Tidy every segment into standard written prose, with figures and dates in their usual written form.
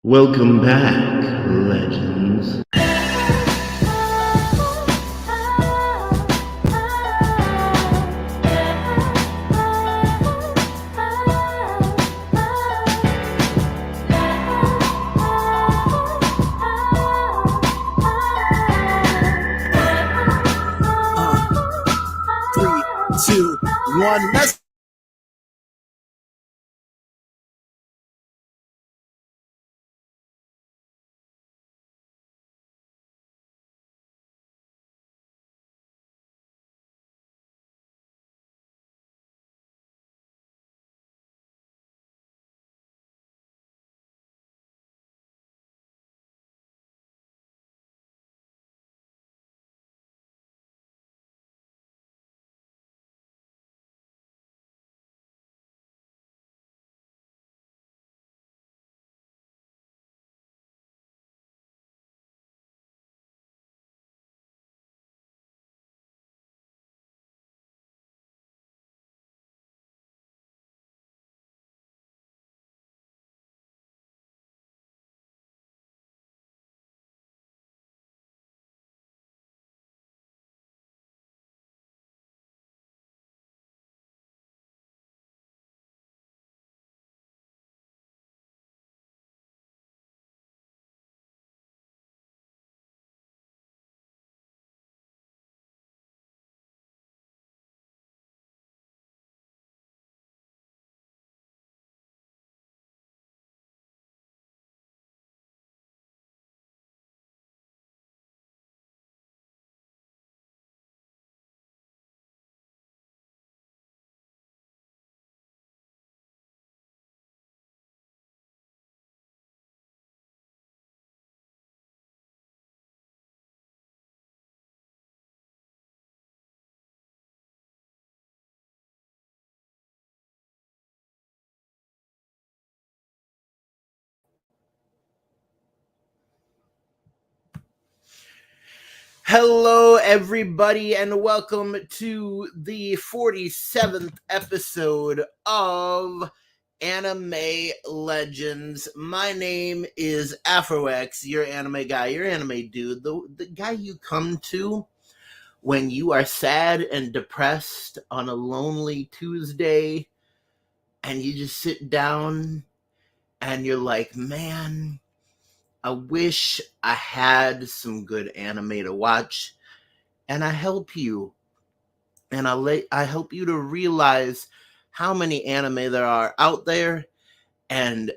Welcome back, legends. Three, two, one, let's Hello, everybody, and welcome to the 47th episode of Anime Legends. My name is AfroX, your anime guy, your anime dude, the guy you come to when you are sad and depressed on a lonely Tuesday, and you just sit down and you're like, man, I wish I had some good anime to watch. And I help you, and I help you to realize how many anime there are out there, and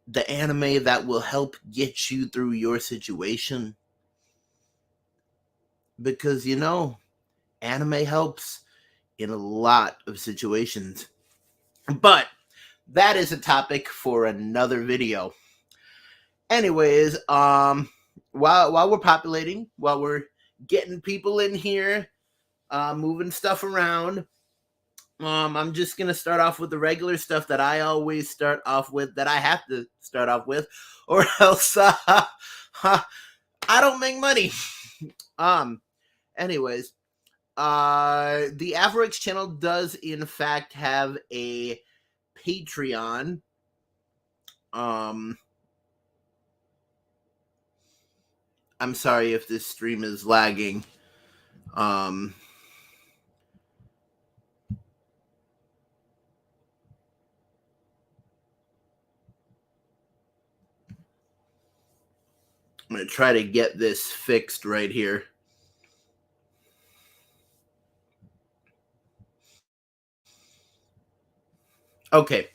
the anime that will help get you through your situation. Because anime helps in a lot of situations. But that is a topic for another video. Anyways, while we're populating, while we're getting people in here, moving stuff around. I'm just gonna start off with the regular stuff that I always start off with, that I have to start off with, or else I don't make money. um, anyways, the Averix channel does in fact have a Patreon. I'm sorry if this stream is lagging. Um, I'm gonna try to get this fixed right here. Okay.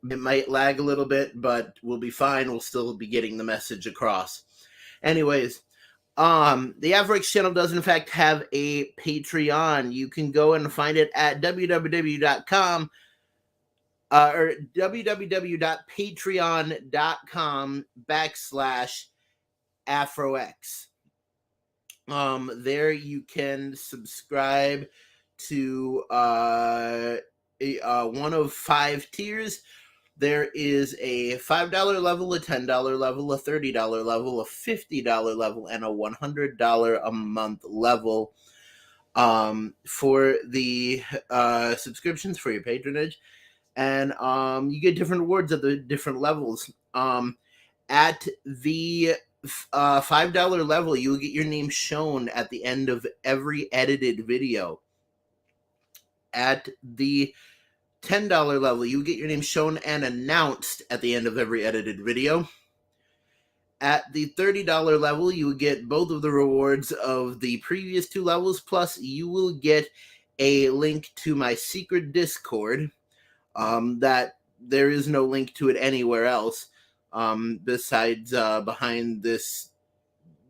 It might lag a little bit, but we'll be fine. We'll still be getting the message across. Anyways, the Averix channel does in fact have a Patreon. You can go and find it at www.com or www.patreon.com/AfroX. There you can subscribe to one of 5 tiers. There is a $5 level, a $10 level, a $30 level, a $50 level, and a $100 a month level for the subscriptions, for your patronage. and you get different rewards at the different levels. At the $5 level, you will get your name shown at the end of every edited video. At the $10 level, you get your name shown and announced at the end of every edited video. At the $30 level, you will get both of the rewards of the previous two levels, plus you will get a link to my secret Discord. That there is no link to it anywhere else, besides behind this.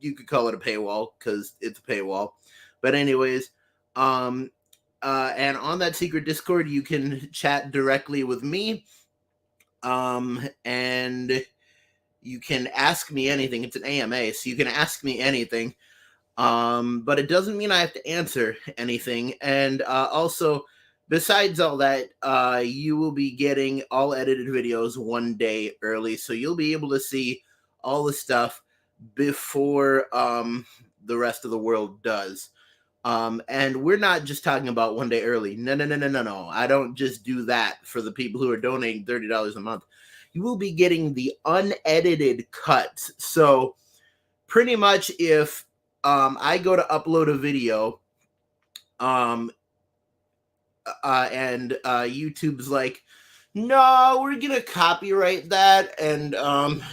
You could call it a paywall because it's a paywall. But anyways, and on that secret Discord, you can chat directly with me. And you can ask me anything. It's an AMA, so you can ask me anything. But it doesn't mean I have to answer anything. And also, besides all that, you will be getting all edited videos one day early, so you'll be able to see all the stuff before the rest of the world does. And we're not just talking about one day early. No. I don't just do that for the people who are donating $30 a month. You will be getting the unedited cuts. So pretty much if I go to upload a video, and YouTube's like, no, we're gonna copyright that, and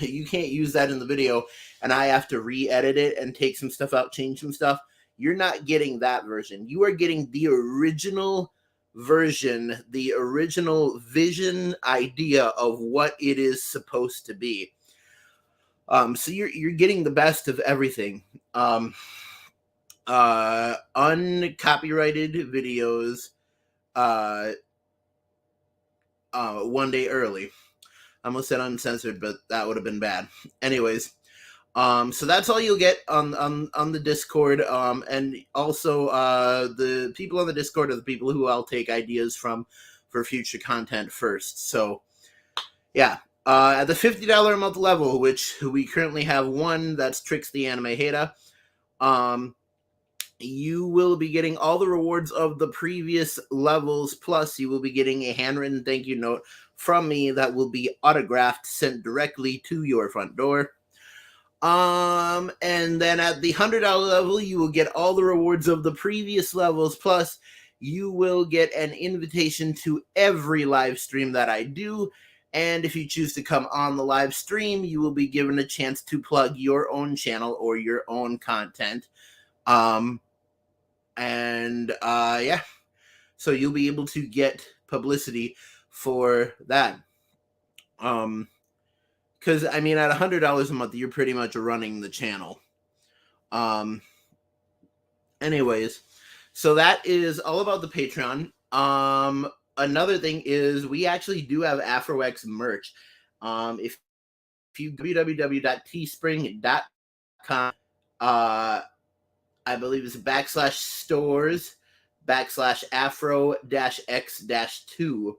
you can't use that in the video, and I have to re-edit it and take some stuff out, change some stuff. You're not getting that version. You are getting the original version, the original vision idea of what it is supposed to be. So you're getting the best of everything. Uncopyrighted videos, one day early. I almost said uncensored, but that would have been bad. Anyways, so that's all you'll get on the Discord. And also, the people on the Discord are the people who I'll take ideas from for future content first. So, yeah. At the $50 a month level, which we currently have one, that's Tricks the Anime Hater, you will be getting all the rewards of the previous levels, plus you will be getting a handwritten thank you note from me that will be autographed, sent directly to your front door. And then at the $100 level, you will get all the rewards of the previous levels, plus you will get an invitation to every live stream that I do. And if you choose to come on the live stream, you will be given a chance to plug your own channel or your own content. Yeah, so you'll be able to get publicity for that. Because I mean, at $100 a month, you're pretty much running the channel. Anyways, so that is all about the Patreon. Another thing is we actually do have AfroX merch. If you www.teespring.com, I believe it's /stores/afro-x-2,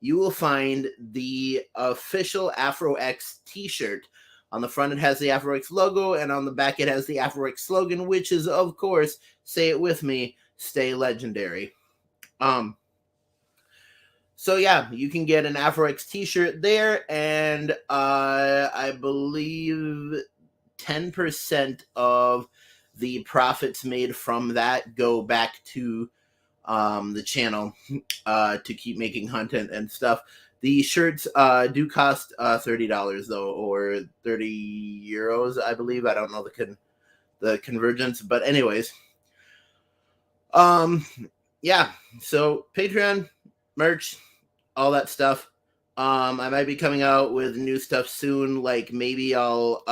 you will find the official AfroX t-shirt. On the front, it has the AfroX logo, and on the back, it has the AfroX slogan, which is, of course, say it with me, stay legendary. So yeah, you can get an AfroX t-shirt there, and I believe 10% of the profits made from that go back to the channel to keep making content and stuff. The shirts do cost $30 though, or 30 euros, I believe. I don't know the convergence, but anyways, yeah. So Patreon, merch, all that stuff. I might be coming out with new stuff soon. Like maybe I'll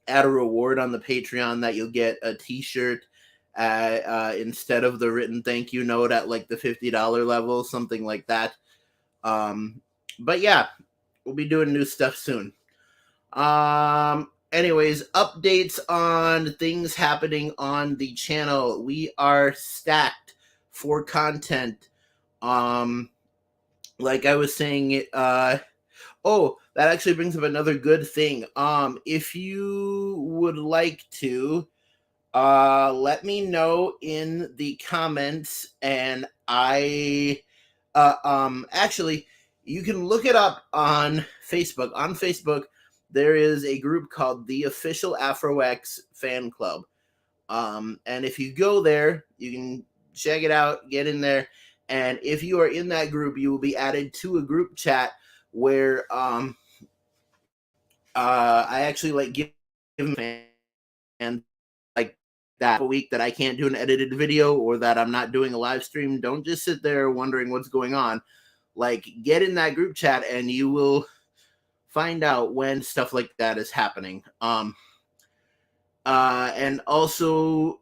add a reward on the Patreon that you'll get a t-shirt instead of the written thank you note at like the $50 level, something like that. But yeah, we'll be doing new stuff soon. Anyways, updates on things happening on the channel. We are stacked for content. Like I was saying, oh, that actually brings up another good thing. If you would like to, let me know in the comments, and I Actually, you can look it up on Facebook. On Facebook, there is a group called the Official AfroX Fan Club. And if you go there, you can check it out, get in there. And if you are in that group, you will be added to a group chat where I actually like give fans like that a week that I can't do an edited video or that I'm not doing a live stream. Don't just sit there wondering what's going on. Like, get in that group chat and you will find out when stuff like that is happening. And also,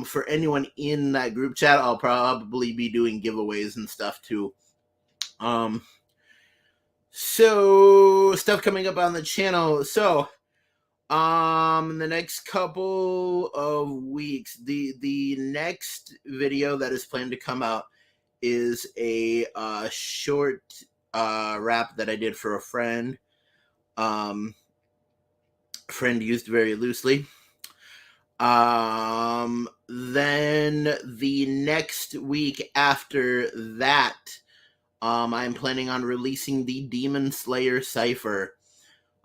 for anyone in that group chat, I'll probably be doing giveaways and stuff too. So stuff coming up on the channel. So, the next couple of weeks, the next video that is planned to come out is a short rap that I did for a friend. Friend used very loosely. Then the next week after that, I'm planning on releasing the Demon Slayer Cypher.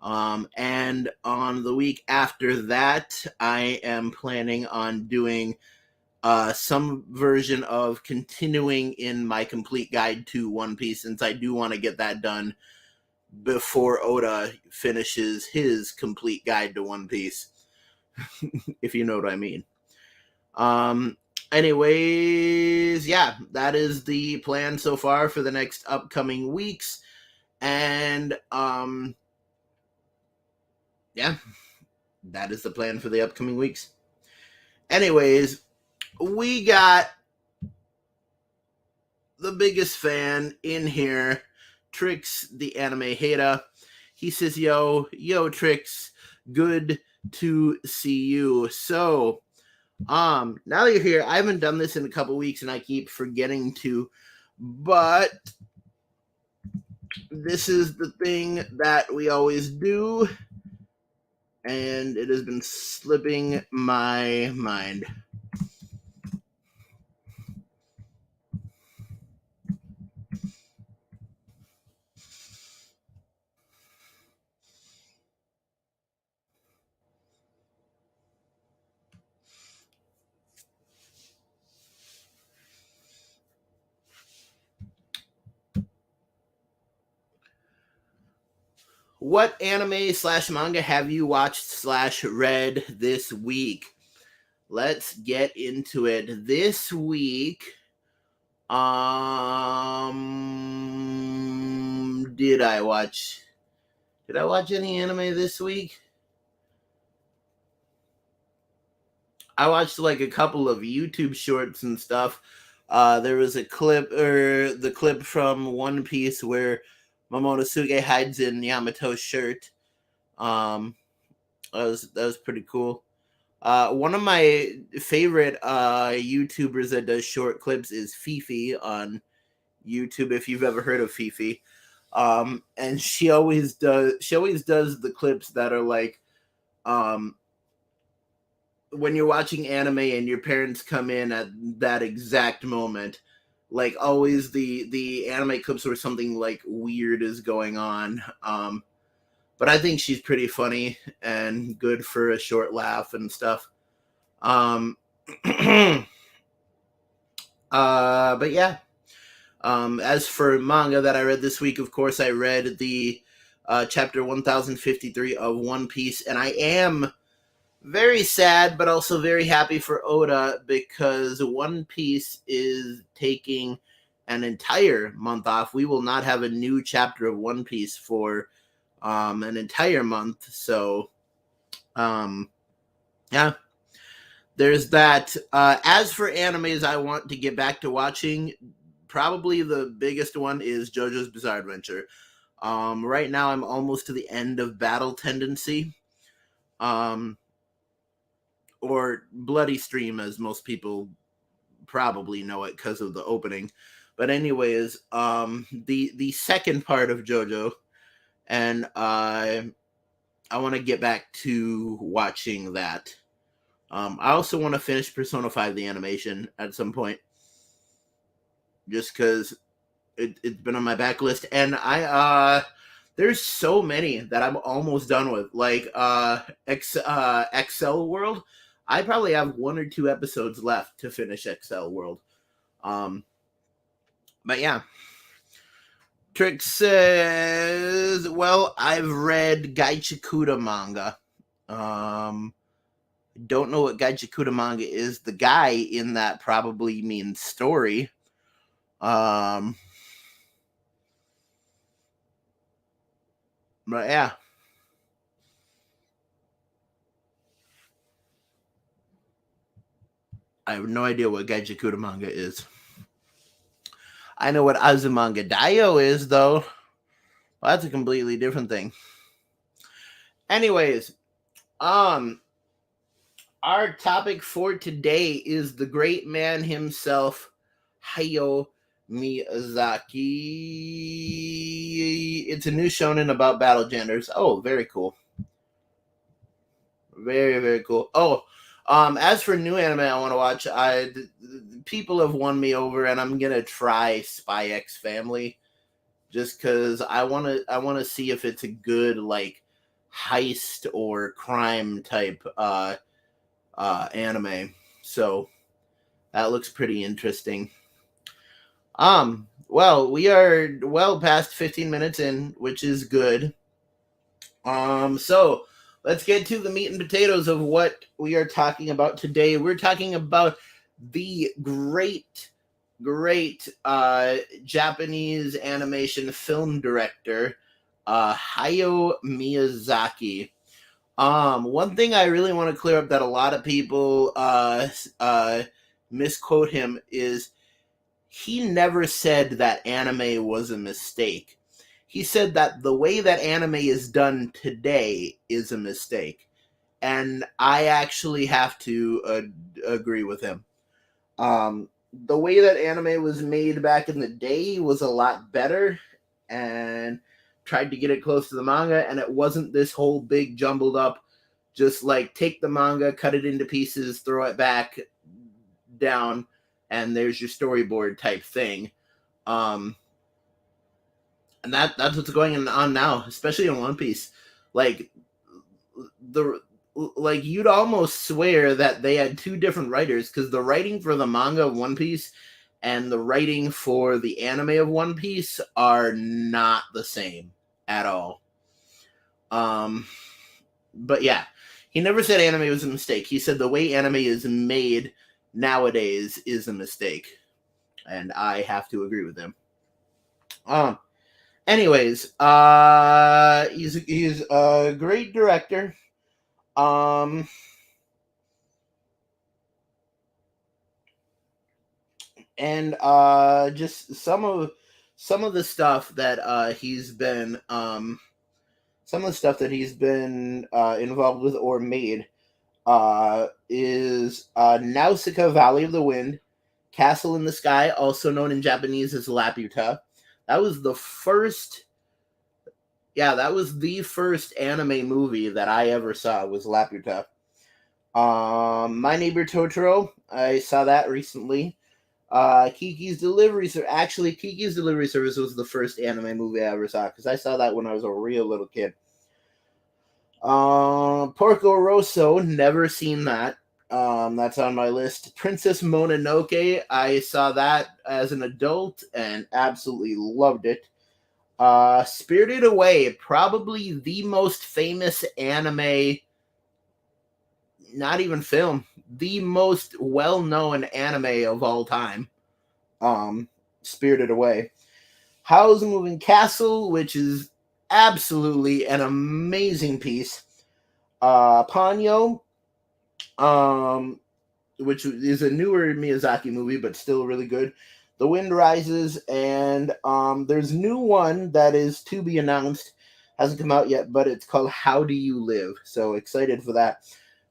And on the week after that, I am planning on doing some version of continuing in my complete guide to One Piece, since I do want to get that done before Oda finishes his complete guide to One Piece, if you know what I mean. Anyways, yeah, that is the plan so far for the next upcoming weeks. And yeah, that is the plan for the upcoming weeks. Anyways, we got the biggest fan in here, Trix, the anime hater. He says, yo, Trix, good to see you. So, now that you're here, I haven't done this in a couple weeks and I keep forgetting to, but this is the thing that we always do, and it has been slipping my mind. What anime slash manga have you watched slash read this week? Let's get into it. This week, did I watch any anime this week? I watched like a couple of YouTube shorts and stuff. There was a clip, or the clip from One Piece where Momonosuke hides in Yamato's shirt. That was pretty cool. One of my favorite YouTubers that does short clips is Fifi on YouTube. If you've ever heard of Fifi, and she always does the clips that are like, when you're watching anime and your parents come in at that exact moment, like always the anime clips where something like weird is going on. But I think she's pretty funny and good for a short laugh and stuff. But yeah. As for manga that I read this week, of course, I read the chapter 1053 of One Piece, and I am very sad, but also very happy for Oda, because One Piece is taking an entire month off. We will not have a new chapter of One Piece for an entire month. So, yeah, there's that. As for animes I want to get back to watching, probably the biggest one is JoJo's Bizarre Adventure. Right now, I'm almost to the end of Battle Tendency. Or Bloody Stream, as most people probably know it because of the opening. But anyways, the second part of JoJo, and I want to get back to watching that. I also want to finish Persona 5 the animation at some point, just because it's been on my backlist, and there's so many that I'm almost done with. Like Excel World, I probably have 1 or 2 episodes left to finish Excel World. But yeah. Trick says, well, I've read Gaichikuta manga. Don't know what Gaichikuta manga is. The guy in that probably means story. But yeah. I have no idea what Gaichikuta manga is. I know what Azumanga Daioh is, though. Well, that's a completely different thing. Anyways, our topic for today is the great man himself, Hayao Miyazaki. It's a new shonen about battle genders. Oh, very cool. Very, very cool. Oh, as for new anime I want to watch, people have won me over, and I'm gonna try Spy X Family, just because I wanna see if it's a good like heist or crime type anime. So that looks pretty interesting. Well, we are well past 15 minutes in, which is good. So let's get to the meat and potatoes of what we are talking about today. We're talking about the great Japanese animation film director, Hayao Miyazaki. One thing I really want to clear up that a lot of people misquote him is he never said that anime was a mistake. He said that the way that anime is done today is a mistake. And I actually have to agree with him. The way that anime was made back in the day was a lot better, and tried to get it close to the manga, and it wasn't this whole big jumbled up, just like take the manga, cut it into pieces, throw it back down, and there's your storyboard type thing. And that's what's going on now, especially in One Piece. Like you'd almost swear that they had 2 different writers, because the writing for the manga of One Piece and the writing for the anime of One Piece are not the same at all. But yeah, he never said anime was a mistake. He said the way anime is made nowadays is a mistake, and I have to agree with him. Anyways, he's a great director. And just some of the stuff that he's been involved with or made is Nausicaa Valley of the Wind, Castle in the Sky, also known in Japanese as Laputa. That was the first anime movie that I ever saw, was Laputa. My Neighbor Totoro, I saw that recently. Kiki's Delivery Service was the first anime movie I ever saw, because I saw that when I was a real little kid. Porco Rosso, never seen that. That's on my list. Princess Mononoke, I saw that as an adult and absolutely loved it. Spirited Away, probably the most famous anime, not even film, the most well-known anime of all time. Spirited Away. Howl's Moving Castle, which is absolutely an amazing piece. Ponyo, which is a newer Miyazaki movie, but still really good. The Wind Rises, and there's a new one that is to be announced. Hasn't come out yet, but it's called How Do You Live? So excited for that.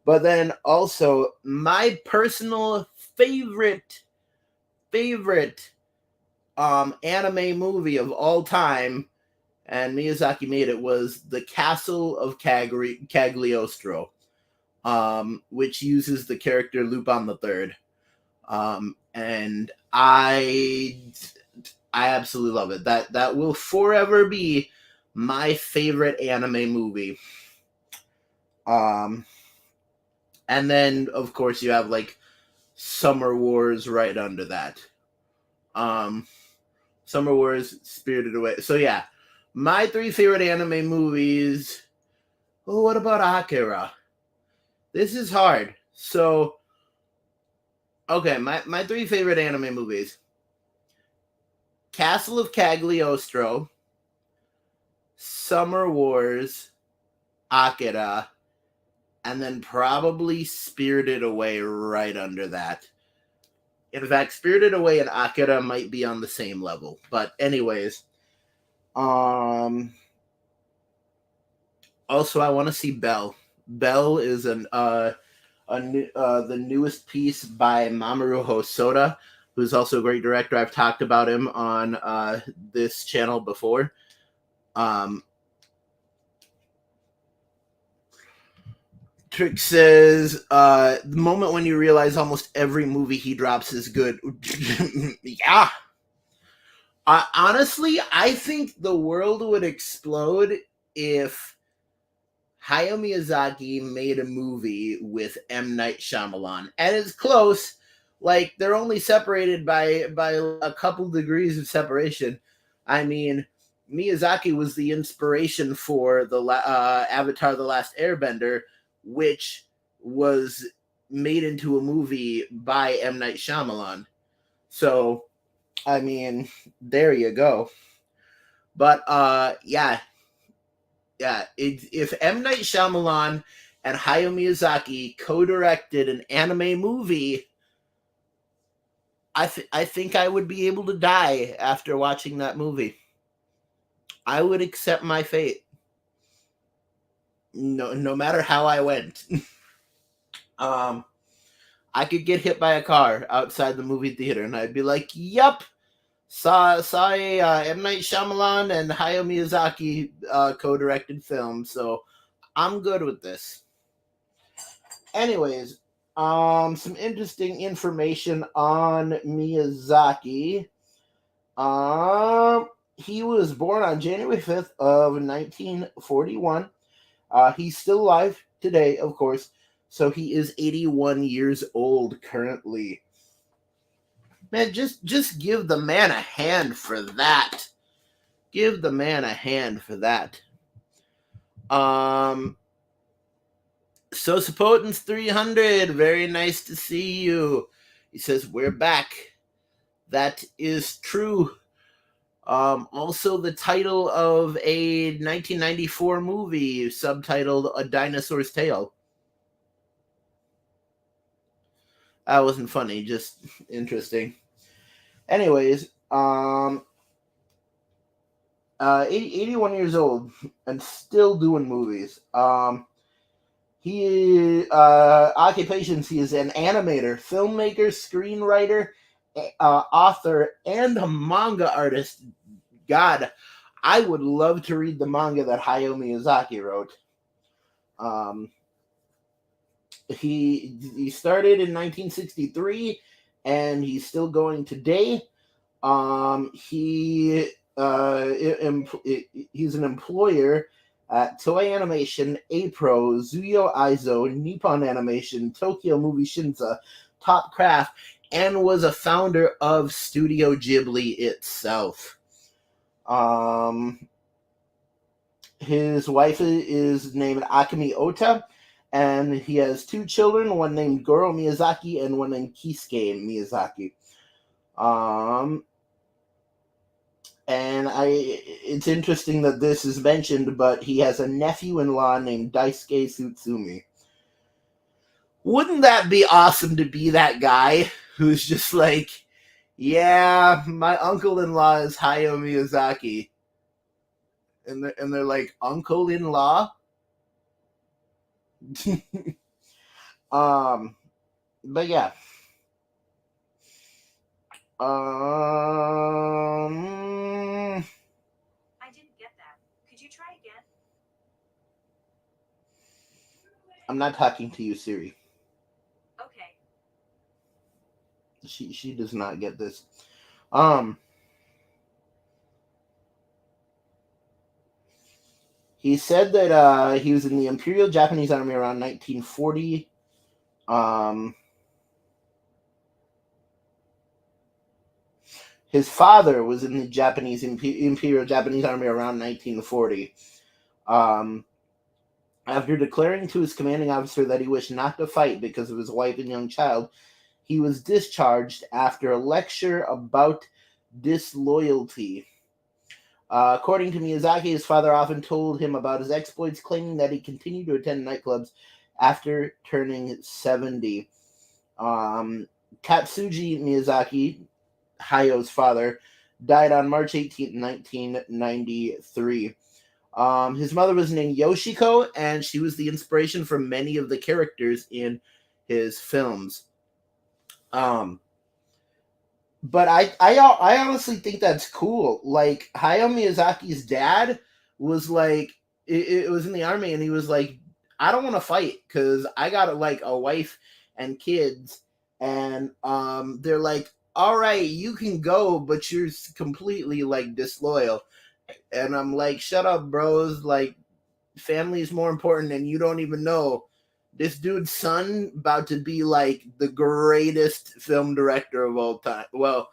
But then also, my personal favorite anime movie of all time, and Miyazaki made it, was The Castle of Cagliostro, which uses the character Lupin the Third. And I I absolutely love it. That will forever be my favorite anime movie. Um, and then of course you have like Summer Wars right under that. Um, Summer Wars, Spirited Away. So yeah, my three favorite anime movies. Oh, what about Akira? This is hard. So okay, my three favorite anime movies: Castle of Cagliostro, Summer Wars, Akira, and then probably Spirited Away right under that. In fact, Spirited Away and Akira might be on the same level. But anyways, um also I want to see Belle. Belle is the newest piece by Mamoru Hosoda, who's also a great director. I've talked about him on this channel before. Um Trick says, the moment when you realize almost every movie he drops is good. Yeah. Honestly, I think the world would explode if Hayao Miyazaki made a movie with M. Night Shyamalan. And it's close. Like, they're only separated by a couple degrees of separation. I mean, Miyazaki was the inspiration for the Avatar: The Last Airbender, which was made into a movie by M. Night Shyamalan. So, I mean, there you go. But yeah. If M. Night Shyamalan and Hayao Miyazaki co-directed an anime movie, I think I would be able to die after watching that movie. I would accept my fate. No matter how I went. um, I could get hit by a car outside the movie theater, and I'd be like, "Yup, saw a M. Night Shyamalan and Hayao Miyazaki co-directed film, so I'm good with this." Anyways, some interesting information on Miyazaki. He was born on January 5th of 1941. He's still alive today, of course. So he is 81 years old currently. Man, just give the man a hand for that. Give the man a hand for that. So Sapotens 300, very nice to see you. He says, we're back. That is true. Also, the title of a 1994 movie subtitled A Dinosaur's Tale. That wasn't funny, just interesting. Anyways, 81 years old and still doing movies. He occupations, he is an animator, filmmaker, screenwriter, author, and a manga artist. God, I would love to read the manga that Hayao Miyazaki wrote. He started in 1963, and he's still going today. He's an employer at Toei Animation, Apro, Zuyo Aizo, Nippon Animation, Tokyo Movie Shinsa, Top Craft, and was a founder of Studio Ghibli itself. His wife is named Akemi Ota, and he has two children, one named Goro Miyazaki and one named Kisuke Miyazaki. And it's interesting that this is mentioned, but he has a nephew-in-law named Daisuke Tsutsumi. Wouldn't that be awesome to be that guy who's just like, yeah, my uncle-in-law is Hayao Miyazaki. And they're like, uncle-in-law? But yeah. I didn't get that. Could you try again? I'm not talking to you, Siri. Okay. She does not get this. He said that he was in the Imperial Japanese Army around 1940. His father was in the Imperial Japanese Army around 1940. After declaring to his commanding officer that he wished not to fight because of his wife and young child, he was discharged after a lecture about disloyalty. According to Miyazaki, his father often told him about his exploits, claiming that he continued to attend nightclubs after turning 70. Katsuji Miyazaki, Hayao's father, died on March 18, 1993. His mother was named Yoshiko, and she was the inspiration for many of the characters in his films. But I honestly think that's cool. Like, Hayao Miyazaki's dad was like, it was in the army, and he was like, I don't want to fight because I got like a wife and kids, and they're like, all right, you can go, but you're completely like disloyal. And I'm like, shut up, bros. Like, family is more important, and you don't even know. This dude's son about to be like the greatest film director of all time. Well,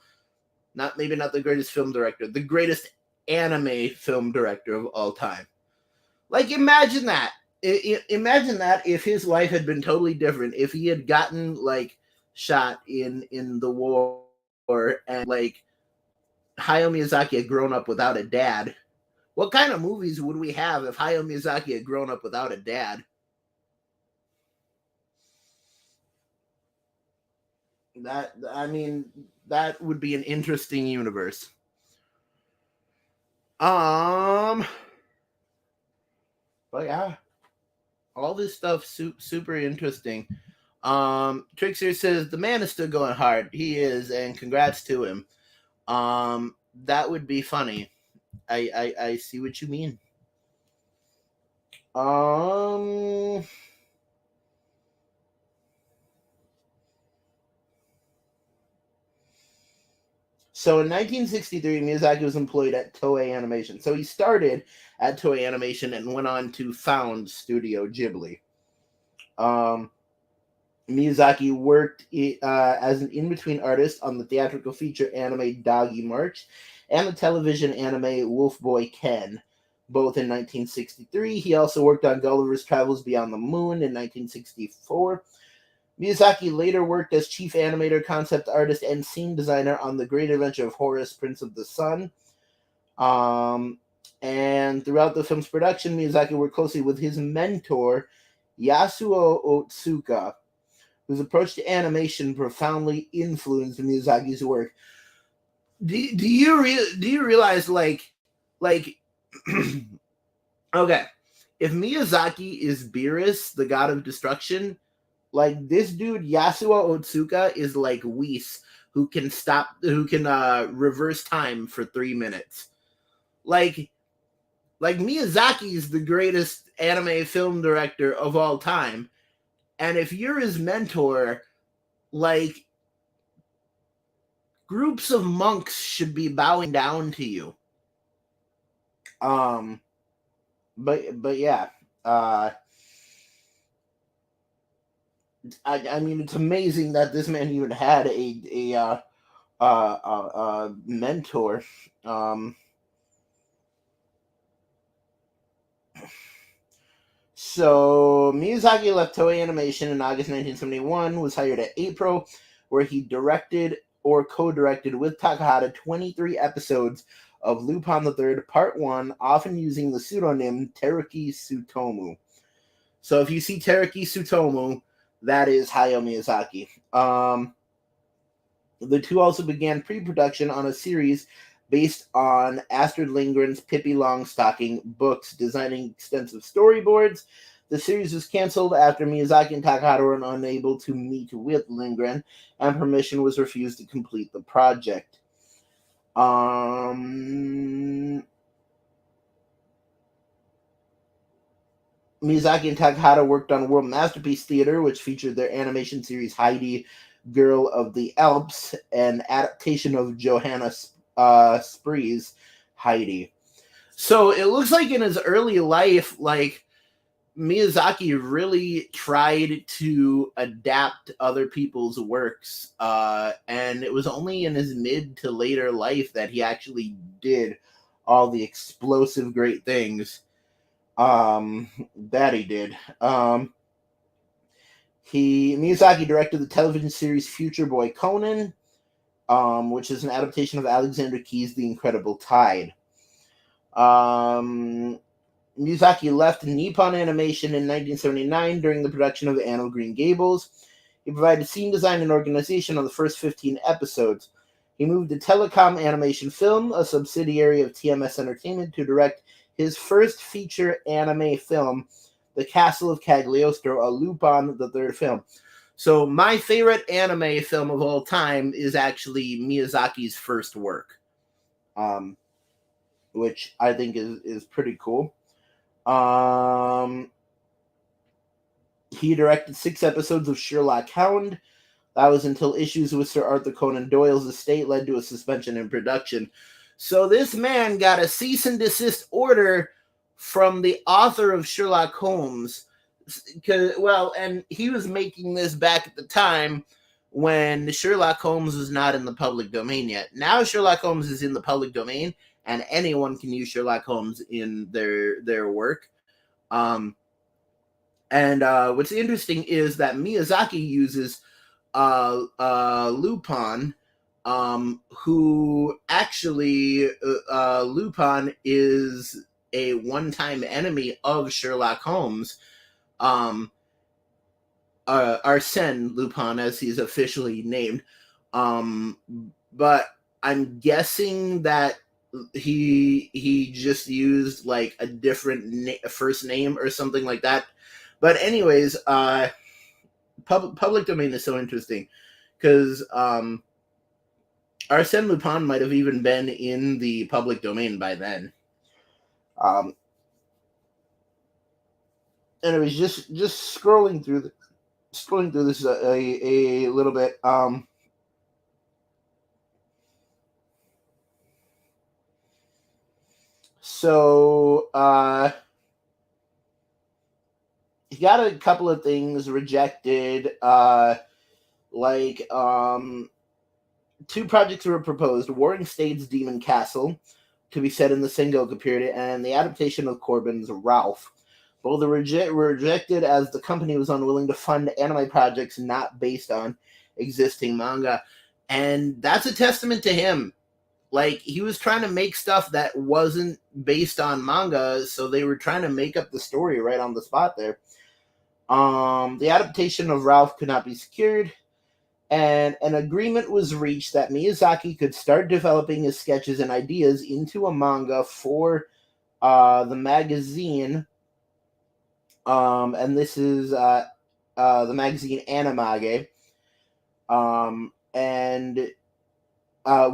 maybe not the greatest film director, the greatest anime film director of all time. Like, imagine that. Imagine that if his life had been totally different. If he had gotten like shot in the war, and like Hayao Miyazaki had grown up without a dad. What kind of movies would we have if Hayao Miyazaki had grown up without a dad? That would be an interesting universe. But yeah, all this stuff super interesting. Trickster says the man is still going hard. He is, and congrats to him. That would be funny. I see what you mean. So in 1963, Miyazaki was employed at Toei Animation. So he started at Toei Animation and went on to found Studio Ghibli. Miyazaki worked as an in-between artist on the theatrical feature anime Doggy March and the television anime Wolf Boy Ken, both in 1963. He also worked on Gulliver's Travels Beyond the Moon in 1964. Miyazaki later worked as chief animator, concept artist, and scene designer on The Great Adventure of Horace, Prince of the Sun. And throughout the film's production, Miyazaki worked closely with his mentor, Yasuo Otsuka, whose approach to animation profoundly influenced Miyazaki's work. Do you realize like okay, if Miyazaki is Beerus, the god of destruction, like this dude Yasuo Otsuka is like Whis, who can reverse time for 3 minutes. Like Miyazaki is the greatest anime film director of all time. And if you're his mentor, like, groups of monks should be bowing down to you. But yeah. I mean, it's amazing that this man even had a mentor. So Miyazaki left Toei Animation in August 1971, was hired at April, where he directed or co-directed with Takahata 23 episodes of Lupin the Third Part 1, often using the pseudonym Teruki Tsutomu. So if you see Teruki Tsutomu, that is Hayao Miyazaki. The two also began pre-production on a series based on Astrid Lindgren's Pippi Longstocking books, designing extensive storyboards. The series was canceled after Miyazaki and Takahata were unable to meet with Lindgren, and permission was refused to complete the project. Miyazaki and Takahata worked on World Masterpiece Theater, which featured their animation series Heidi, Girl of the Alps, an adaptation of Johanna Spree's Heidi. So it looks like in his early life, like Miyazaki really tried to adapt other people's works, and it was only in his mid to later life that he actually did all the explosive great things that he did. Miyazaki directed the television series Future Boy Conan, which is an adaptation of Alexander Key's The Incredible Tide. Miyazaki left Nippon Animation in 1979 during the production of Anne of Green Gables. He provided scene design and organization on the first 15 episodes. He moved to Telecom Animation Film, a subsidiary of TMS Entertainment, to direct his first feature anime film, The Castle of Cagliostro, a Lupin the Third film. So my favorite anime film of all time is actually Miyazaki's first work, which I think is pretty cool. He directed 6 episodes of Sherlock Hound. That was until issues with Sir Arthur Conan Doyle's estate led to a suspension in production. So this man got a cease and desist order from the author of Sherlock Holmes. And he was making this back at the time when Sherlock Holmes was not in the public domain yet. Now Sherlock Holmes is in the public domain, and anyone can use Sherlock Holmes in their work. What's interesting is that Miyazaki uses Lupin, who actually Lupin is a one-time enemy of Sherlock Holmes. Arsène Lupin, as he's officially named. But I'm guessing that he just used like a different first name or something like that. But anyways, public domain is so interesting because Arsène Lupin might have even been in the public domain by then. And it was just scrolling through this a little bit. He got a couple of things rejected. 2 projects were proposed: Warring States' Demon Castle, to be set in the Sengoku period, and the adaptation of Corbin's Ralph. Both were rejected as the company was unwilling to fund anime projects not based on existing manga. And that's a testament to him. Like, he was trying to make stuff that wasn't based on manga, so they were trying to make up the story right on the spot there. The adaptation of Ralph could not be secured, and an agreement was reached that Miyazaki could start developing his sketches and ideas into a manga for the magazine. And this is the magazine Animage.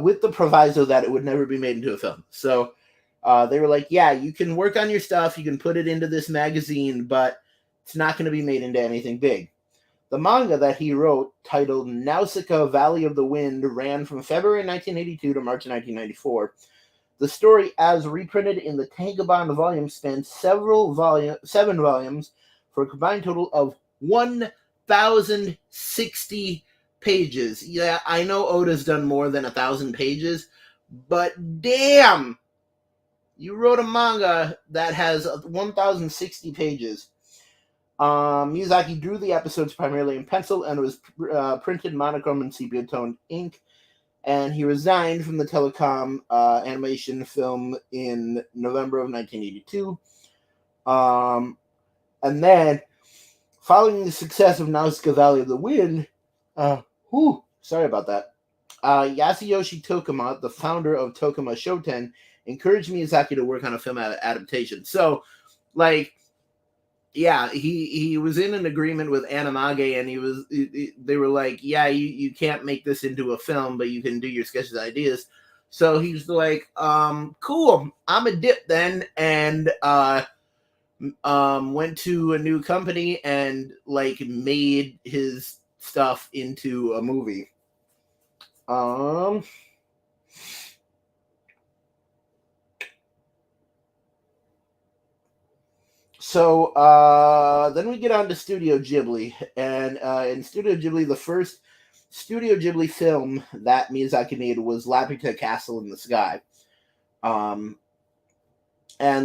With the proviso that it would never be made into a film. So they were like, yeah, you can work on your stuff, you can put it into this magazine, but it's not going to be made into anything big. The manga that he wrote, titled Nausicaa Valley of the Wind, ran from February 1982 to March 1994. The story, as reprinted in the Tankobon volume, spans 7 volumes for a combined total of 1,060 pages. Yeah, I know Oda's done more than 1,000 pages, but damn, you wrote a manga that has 1,060 pages. Miyazaki drew the episodes primarily in pencil and was printed monochrome and sepia-toned ink. And he resigned from the Telecom Animation Film in November of 1982. And then, following the success of Nausicaa Valley of the Wind, sorry about that. Yasuyoshi Tokuma, the founder of Tokuma Shoten, encouraged Miyazaki to work on a film adaptation. So, like, yeah, he was in an agreement with Animage, and they were like, yeah, you can't make this into a film, but you can do your sketches and ideas. So he's like, cool, I'm a dip then, and went to a new company and like made his stuff into a movie. Then we get on to Studio Ghibli, and in Studio Ghibli, the first Studio Ghibli film that Miyazaki made was Laputa Castle in the Sky. And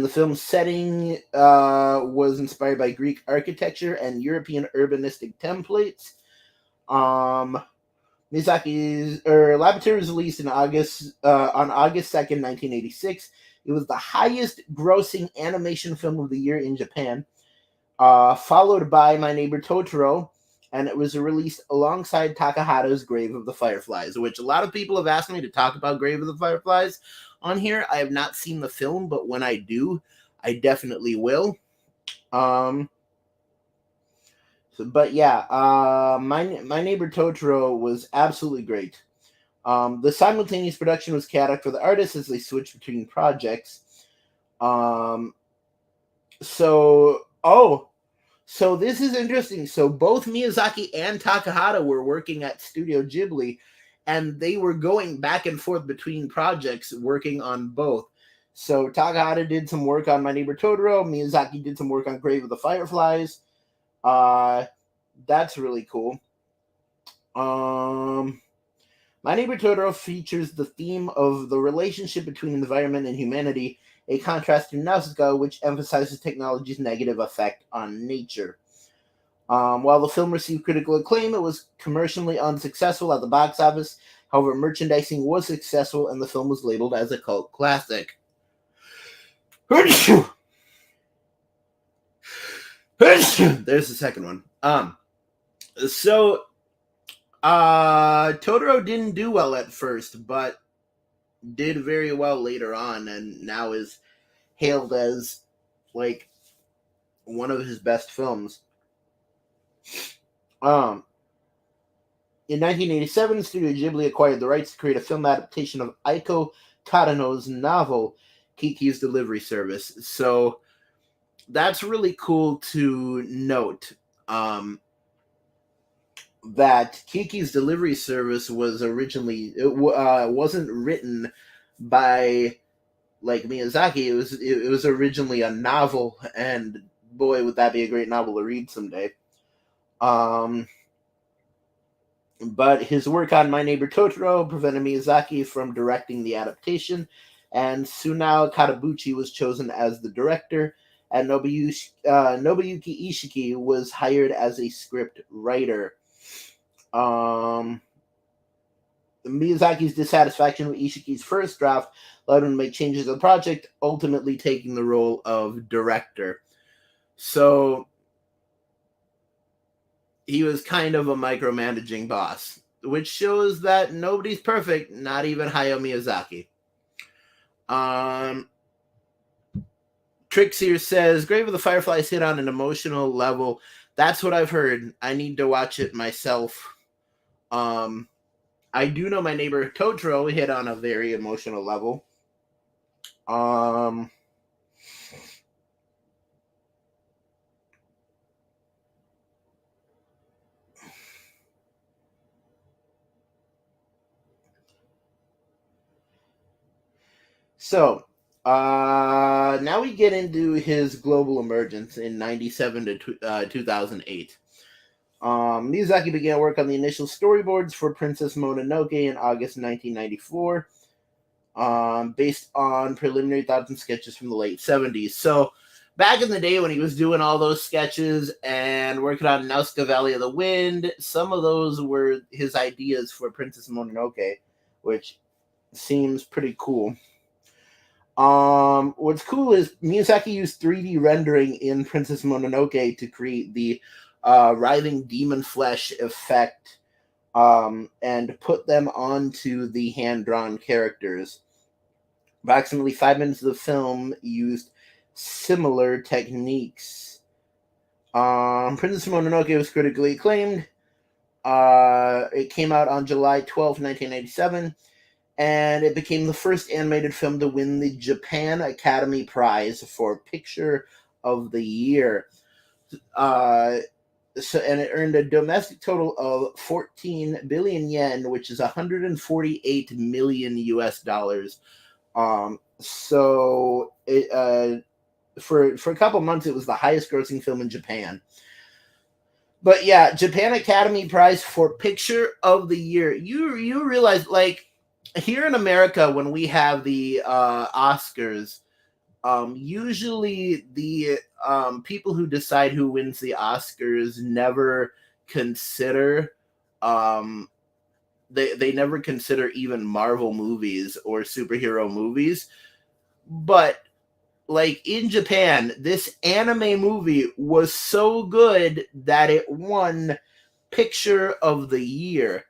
the film's setting was inspired by Greek architecture and European urbanistic templates. Laputa was released in on August 2nd, 1986. It was the highest grossing animation film of the year in Japan, followed by My Neighbor Totoro, and it was released alongside Takahata's Grave of the Fireflies, which a lot of people have asked me to talk about Grave of the Fireflies on here. I have not seen the film, but when I do, I definitely will. My Neighbor Totoro was absolutely great. The simultaneous production was chaotic for the artists as they switched between projects. So this is interesting. So both Miyazaki and Takahata were working at Studio Ghibli, and they were going back and forth between projects, working on both. So Takahata did some work on My Neighbor Totoro. Miyazaki did some work on Grave of the Fireflies. That's really cool. My Neighbor Totoro features the theme of the relationship between environment and humanity, a contrast to Nausicaa, which emphasizes technology's negative effect on nature. While the film received critical acclaim, it was commercially unsuccessful at the box office. However, merchandising was successful, and the film was labeled as a cult classic. There's the second one. Totoro didn't do well at first, but did very well later on, and now is hailed as like one of his best films. In 1987, Studio Ghibli acquired the rights to create a film adaptation of Aiko Tadano's novel, Kiki's Delivery Service. So that's really cool to note. That Kiki's Delivery Service was originally wasn't written by like Miyazaki. It was originally a novel, and boy, would that be a great novel to read someday. But his work on My Neighbor Totoro prevented Miyazaki from directing the adaptation, and Sunao Katabuchi was chosen as the director, and Nobuyuki Ishiki was hired as a script writer. Miyazaki's dissatisfaction with Ishiki's first draft led him to make changes to the project, ultimately taking the role of director. So he was kind of a micromanaging boss, which shows that nobody's perfect, not even Hayao Miyazaki. Trixier says, Grave of the Fireflies hit on an emotional level. That's what I've heard. I need to watch it myself. I do know My Neighbor Totoro hit on a very emotional level. So, now we get into his global emergence in 97 to 2008. Miyazaki began work on the initial storyboards for Princess Mononoke in August 1994, based on preliminary thoughts and sketches from the late 70s. So, back in the day when he was doing all those sketches and working on Nausicaa Valley of the Wind, some of those were his ideas for Princess Mononoke, which seems pretty cool. What's cool is Miyazaki used 3D rendering in Princess Mononoke to create the writhing demon flesh effect, and put them onto the hand-drawn characters. Approximately 5 minutes of the film used similar techniques. Princess Mononoke was critically acclaimed. It came out on July 12, 1997, and it became the first animated film to win the Japan Academy Prize for Picture of the Year. And it earned a domestic total of 14 billion yen, which is 148 million US dollars. So it for a couple months it was the highest grossing film in Japan. But yeah, Japan Academy Prize for Picture of the Year. You realize, like, here in America when we have the Oscars, usually the people who decide who wins the Oscars never consider they never consider even Marvel movies or superhero movies. But like in Japan, this anime movie was so good that it won Picture of the Year.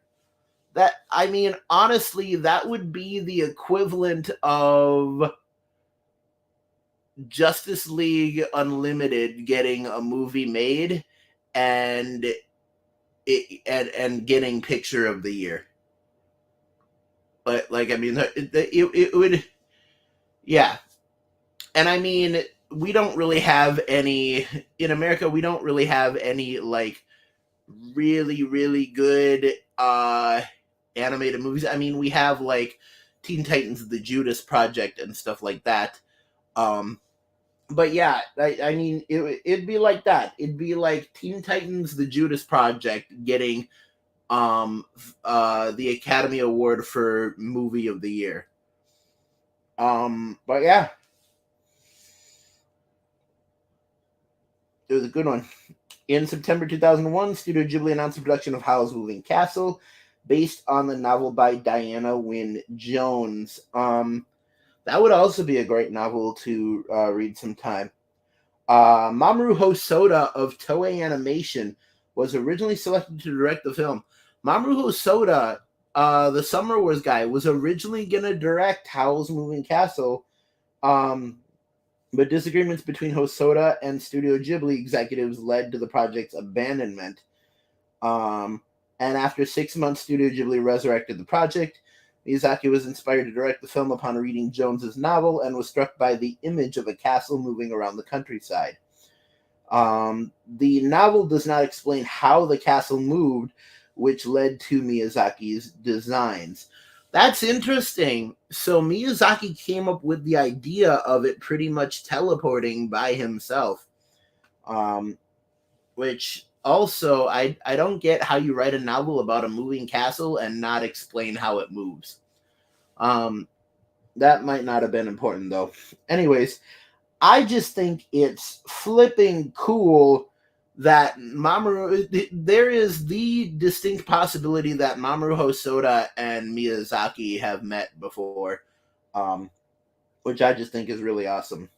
That, I mean, honestly, that would be the equivalent of Justice League Unlimited getting a movie made and and getting Picture of the Year. But like, I mean, it would, yeah. And I mean, we don't really have any in America. We don't really have any like really good animated movies. I mean, we have like Teen Titans: The Judas Project and stuff like that. But yeah, I mean, it'd be like that. It'd be like Teen Titans: The Judas Project getting the Academy Award for Movie of the Year. But yeah, it was a good one. In September 2001, Studio Ghibli announced the production of Howl's Moving Castle, based on the novel by Diana Wynne Jones. That would also be a great novel to read sometime. Mamoru Hosoda of Toei Animation was originally selected to direct the film. Mamoru Hosoda, the Summer Wars guy, was originally going to direct Howl's Moving Castle, but disagreements between Hosoda and Studio Ghibli executives led to the project's abandonment. And after 6 months, Studio Ghibli resurrected the project. Miyazaki was inspired to direct the film upon reading Jones's novel and was struck by the image of a castle moving around the countryside. The novel does not explain how the castle moved, which led to Miyazaki's designs. That's interesting. So Miyazaki came up with the idea of it pretty much teleporting by himself. Which also, I don't get how you write a novel about a moving castle and not explain how it moves. That might not have been important though. Anyways, I just think it's flipping cool that Mamoru, there is the distinct possibility that Mamoru Hosoda and Miyazaki have met before, which I just think is really awesome.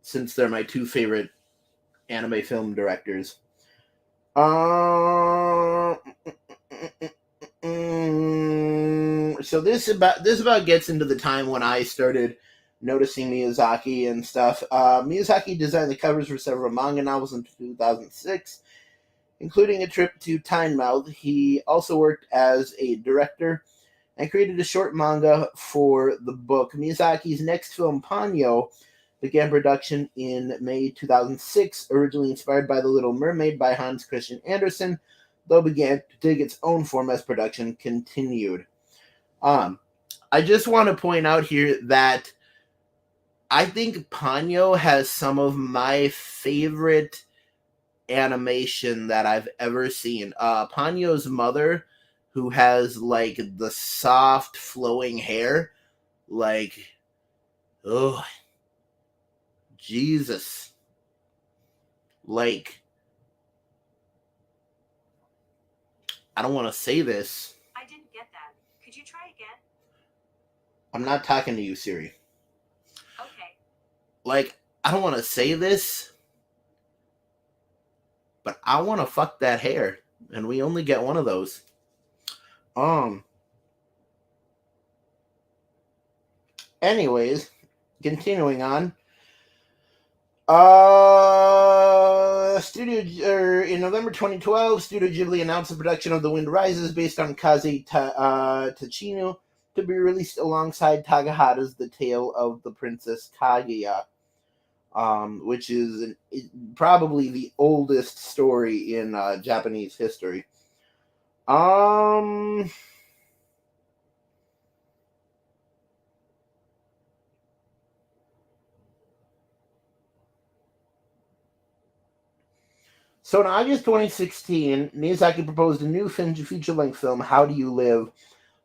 Since they're my two favorite anime film directors. So this about gets into the time when I started noticing Miyazaki and stuff. Miyazaki designed the covers for several manga novels in 2006, including A Trip to Tynemouth. He also worked as a director and created a short manga for the book. Miyazaki's next film, Ponyo, began production in May 2006, originally inspired by The Little Mermaid by Hans Christian Andersen, though began to take its own form as production continued. I just want to point out here that I think Ponyo has some of my favorite animation that I've ever seen. Ponyo's mother, who has like the soft flowing hair, like, oh, Jesus. Like, I don't want to say this. I didn't get that. Could you try again? I'm not talking to you, Siri. Okay. Like, I don't want to say this, but I want to fuck that hair, and we only get one of those. Anyways, continuing on. In November 2012, Studio Ghibli announced the production of The Wind Rises, based on Kaze Tachino, to be released alongside Takahata's The Tale of the Princess Kaguya, which is probably the oldest story in Japanese history. So in August 2016, Miyazaki proposed a new feature-length film, How Do You Live,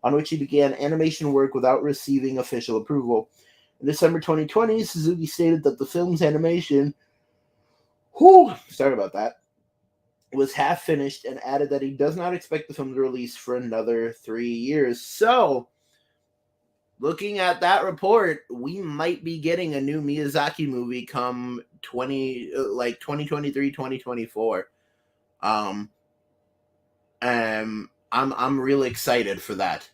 on which he began animation work without receiving official approval. In December 2020, Suzuki stated that the film's animation, sorry about that, was half finished and added that he does not expect the film to release for another 3 years. So, looking at that report, we might be getting a new Miyazaki movie come 2023, 2024. I'm really excited for that.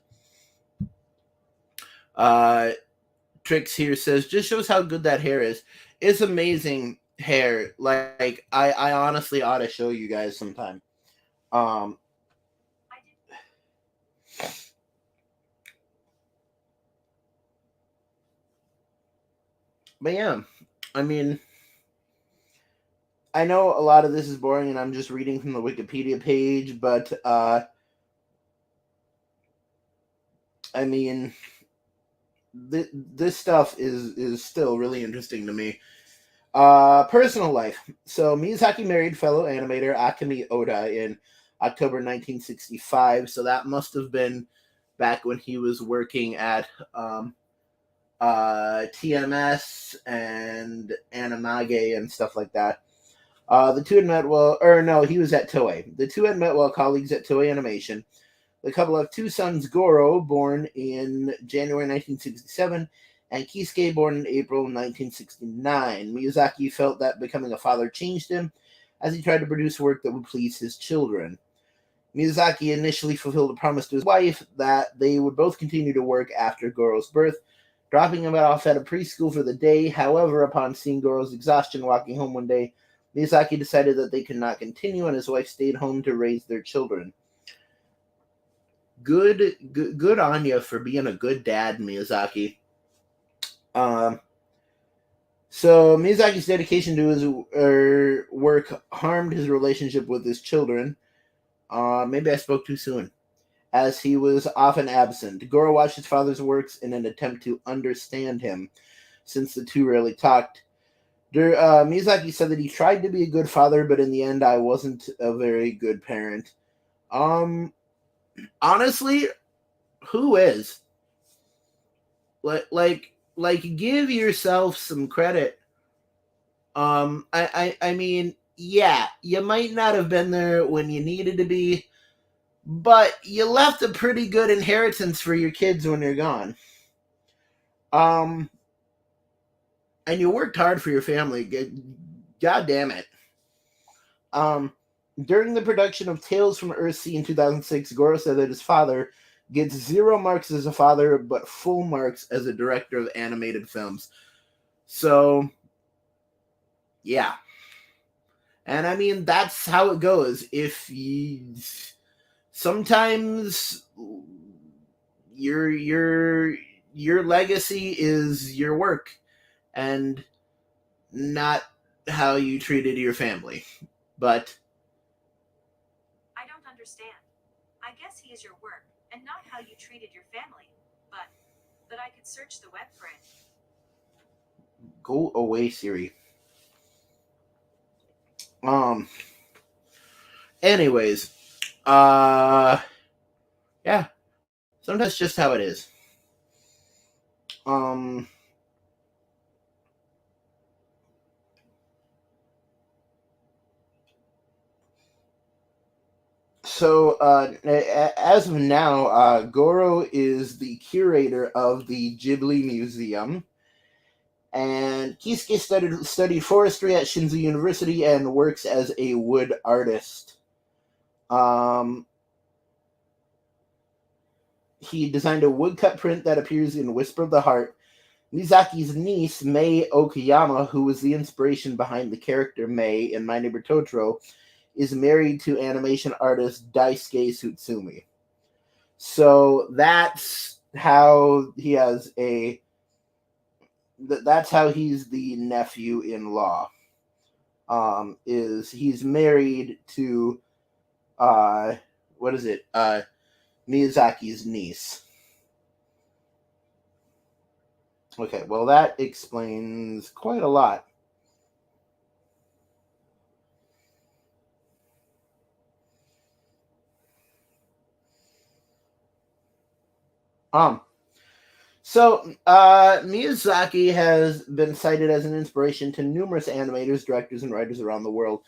Trix here says, just shows how good that hair is. It's amazing hair. Like I honestly ought to show you guys sometime. But yeah, I mean, I know a lot of this is boring and I'm just reading from the Wikipedia page, but I mean, this stuff is still really interesting to me. Personal life. So Miyazaki married fellow animator Akemi Oda in October 1965. So that must have been back when he was working at TMS and Animage and stuff like that. The two had met he was at Toei. The two had met while colleagues at Toei Animation. The couple have two sons, Goro, born in January 1967, and Kisuke, born in April 1969. Miyazaki felt that becoming a father changed him, as he tried to produce work that would please his children. Miyazaki initially fulfilled a promise to his wife that they would both continue to work after Goro's birth, dropping him off at a preschool for the day. However, upon seeing Goro's exhaustion walking home one day, Miyazaki decided that they could not continue, and his wife stayed home to raise their children. Good on you for being a good dad, Miyazaki. So Miyazaki's dedication to his work harmed his relationship with his children. Maybe I spoke too soon, as he was often absent. Goro watched his father's works in an attempt to understand him, since the two rarely talked. Miyazaki said that he tried to be a good father, but in the end, I wasn't a very good parent. Honestly, who is? Like, give yourself some credit. I mean, yeah, you might not have been there when you needed to be, but you left a pretty good inheritance for your kids when you're gone. And you worked hard for your family. God damn it. During the production of Tales from Earthsea in 2006, Goro said that his father gets 0 marks as a father, but full marks as a director of animated films. So, yeah. And I mean, that's how it goes. Sometimes your legacy is your work and not how you treated your family. But I don't understand. I guess he is your work, and not how you treated your family. But I could search the web for it. go away, Siri. Anyways, yeah. Sometimes it's just how it is. So, as of now, Goro is the curator of the Ghibli Museum, and Kisuke studied forestry at Shinzo University and works as a wood artist. He designed a woodcut print that appears in Whisper of the Heart. Miyazaki's niece, Mei Okayama, who was the inspiration behind the character Mei in My Neighbor Totoro, is married to animation artist Daisuke Tsutsumi. So that's how he has that's how he's the nephew-in-law. Is he's married to Miyazaki's niece. Okay, well that explains quite a lot. Um, Miyazaki has been cited as an inspiration to numerous animators, directors, and writers around the world,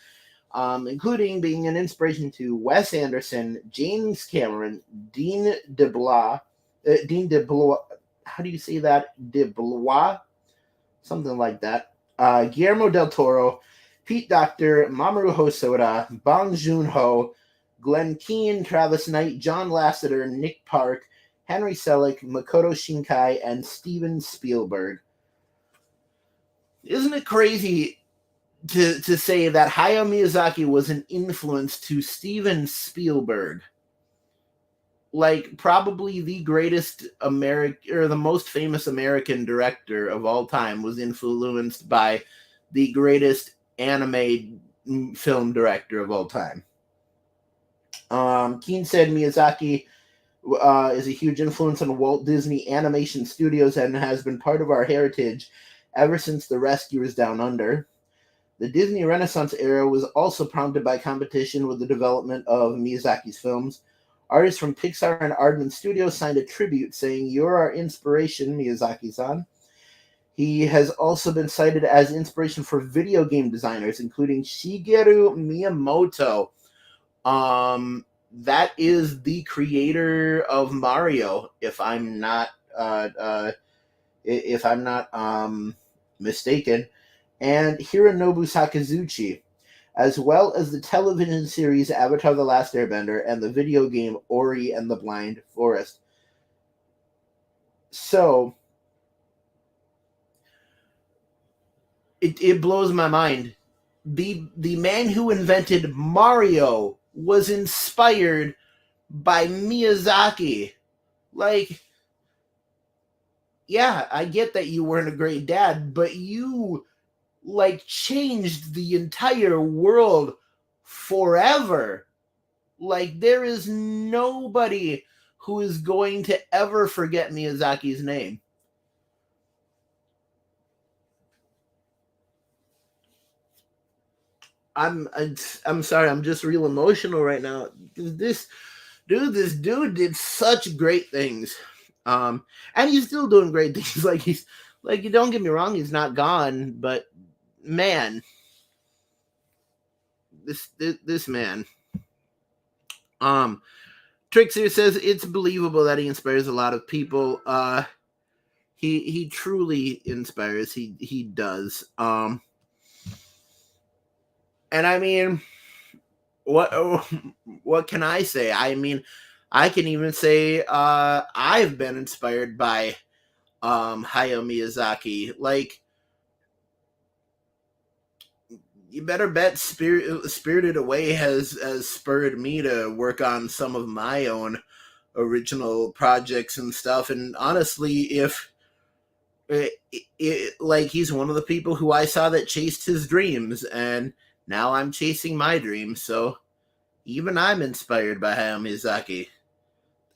including being an inspiration to Wes Anderson, James Cameron, Dean DeBlois. How do you say that? DeBlois, something like that. Guillermo del Toro, Pete Docter, Mamoru Hosoda, Bong Joon Ho, Glenn Keane, Travis Knight, John Lasseter, Nick Park, Henry Selick, Makoto Shinkai, and Steven Spielberg. Isn't it crazy to say that Hayao Miyazaki was an influence to Steven Spielberg? Like, probably the greatest American, or the most famous American director of all time, was influenced by the greatest anime film director of all time. Keane said Miyazaki is a huge influence on Walt Disney Animation Studios and has been part of our heritage ever since The Rescuers Down Under. The Disney Renaissance era was also prompted by competition with the development of Miyazaki's films. Artists from Pixar and Aardman Studios signed a tribute saying, "You're our inspiration, Miyazaki-san." He has also been cited as inspiration for video game designers, including Shigeru Miyamoto. That is the creator of Mario, if I'm not mistaken, and Hironobu Sakaguchi, as well as the television series Avatar: The Last Airbender and the video game Ori and the Blind Forest. So it blows my mind. The man who invented Mario was inspired by Miyazaki. Like, yeah, I get that you weren't a great dad, but you like changed the entire world forever. Like, there is nobody who is going to ever forget Miyazaki's name. I'm sorry, I'm just real emotional right now. This dude did such great things. And he's still doing great things. Like, you don't get me wrong, he's not gone, but man, this man. Trixie says it's believable that he inspires a lot of people. He truly inspires. He does. And I mean, what can I say? I mean, I can even say I've been inspired by Hayao Miyazaki. Like, you better bet Spirited Away has spurred me to work on some of my own original projects and stuff. And honestly, if like, he's one of the people who I saw that chased his dreams, and now I'm chasing my dreams. So even I'm inspired by Hayao Miyazaki.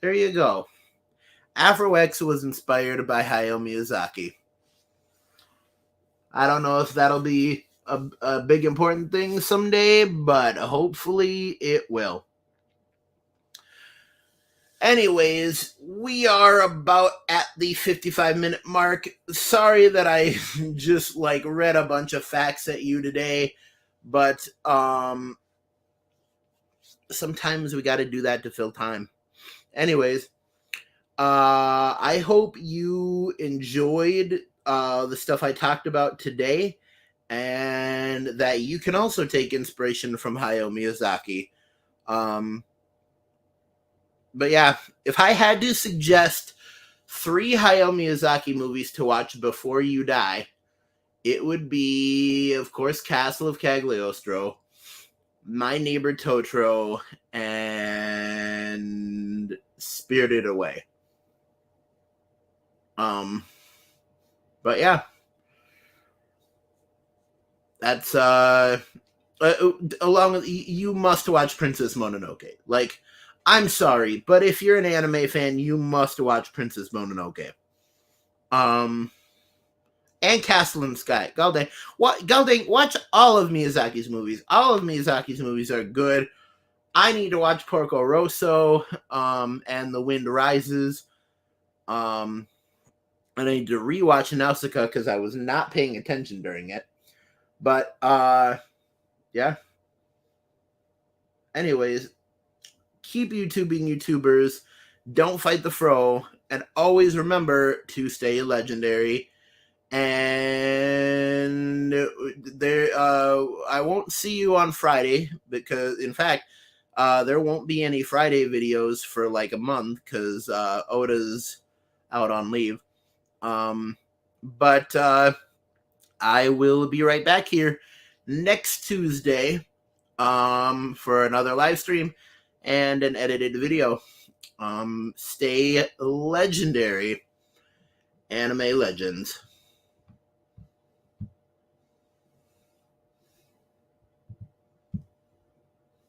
There you go. Afro X was inspired by Hayao Miyazaki. I don't know if that'll be a big important thing someday, but hopefully it will. Anyways, we are about at the 55-minute mark. Sorry that I just like read a bunch of facts at you today, but sometimes we got to do that to fill time. Anyways, I hope you enjoyed the stuff I talked about today, and that you can also take inspiration from Hayao Miyazaki. But yeah, if I had to suggest 3 Hayao Miyazaki movies to watch before you die, it would be, of course, Castle of Cagliostro, My Neighbor Totoro, and Spirited Away. But yeah, that's along with, you must watch Princess Mononoke. Like, I'm sorry, but if you're an anime fan, you must watch Princess Mononoke. And Castle in the Sky. Galdang, watch all of Miyazaki's movies. All of Miyazaki's movies are good. I need to watch Porco Rosso, and The Wind Rises. And I need to rewatch Nausicaa because I was not paying attention during it. But yeah. Anyways, keep YouTubing, YouTubers. Don't fight the fro, and always remember to stay legendary. And I won't see you on Friday because, in fact, there won't be any Friday videos for like a month because Oda's out on leave. But I will be right back here next Tuesday for another live stream and an edited video. Stay legendary, anime legends.